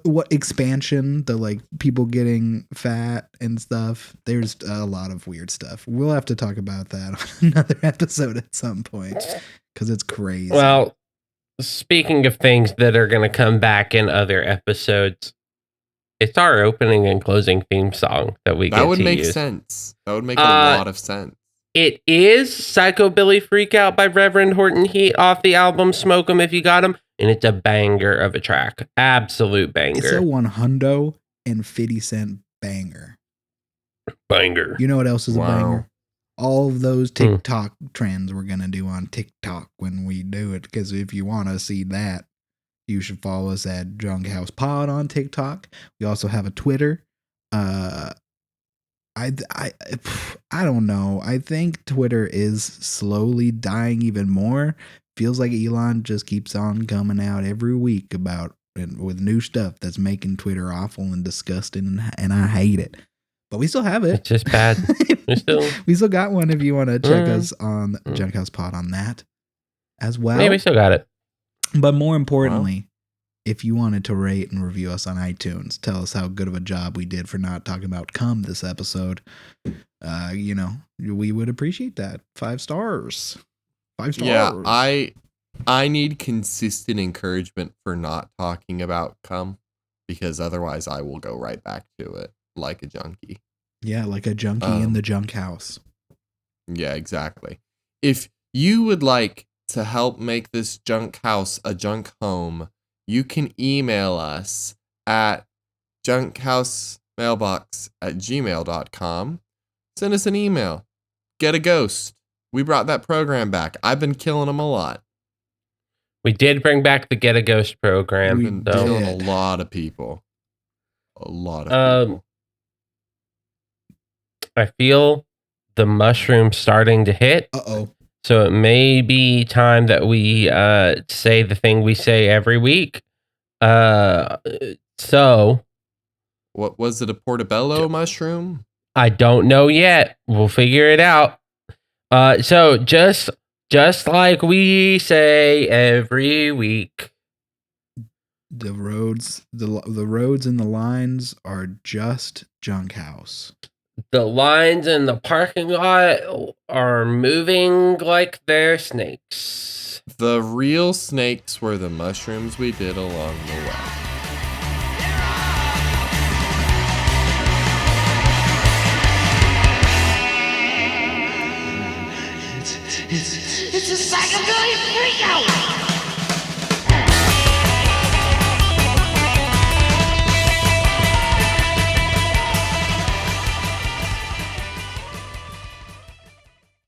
what expansion, the like people getting fat and stuff. There's a lot of weird stuff. We'll have to talk about that on another episode at some point because it's crazy. Well, speaking of things that are going to come back in other episodes, it's our opening and closing theme song that we That get would to make use. sense. That would make a lot of sense. It is Psychobilly Freak Out by Reverend Horton Heat off the album Smoke 'Em If You Got 'Em, and it's a banger of a track. Absolute banger. It's a $150 banger. Banger. You know what else is a Wow. banger? All of those TikTok trends we're going to do on TikTok when we do it. Because if you want to see that, you should follow us at Junk House Pod on TikTok. We also have a Twitter. I don't know. I think Twitter is slowly dying even more. Feels like Elon just keeps on coming out every week with new stuff that's making Twitter awful and disgusting, and I hate it. But we still have it. It's just bad. We still got one if you want to check us on Junk House Pod on that as well. Yeah, we still got it. But more importantly, if you wanted to rate and review us on iTunes, tell us how good of a job we did for not talking about cum this episode. We would appreciate that. 5 stars. 5 stars. Yeah, I need consistent encouragement for not talking about cum, because otherwise I will go right back to it like a junkie. Yeah, like a junkie in the junk house. Yeah, exactly. If you would like to help make this junk house a junk home, you can email us at junkhousemmailbox@gmail.com. Send us an email. Get a ghost. We brought that program back. I've been killing them a lot. We did bring back the Get a Ghost program. We Been did. killing a lot of people. A lot of people. I feel the mushroom starting to hit. Uh-oh. So it may be time that we say the thing we say every week. So What was it, a portobello mushroom? I don't know yet. We'll figure it out. So just like we say every week, The roads and the lines are just junk house. the lines in the parking lot are moving like they're snakes. The real snakes were the mushrooms we did along the way. It's a psychobilly freak out!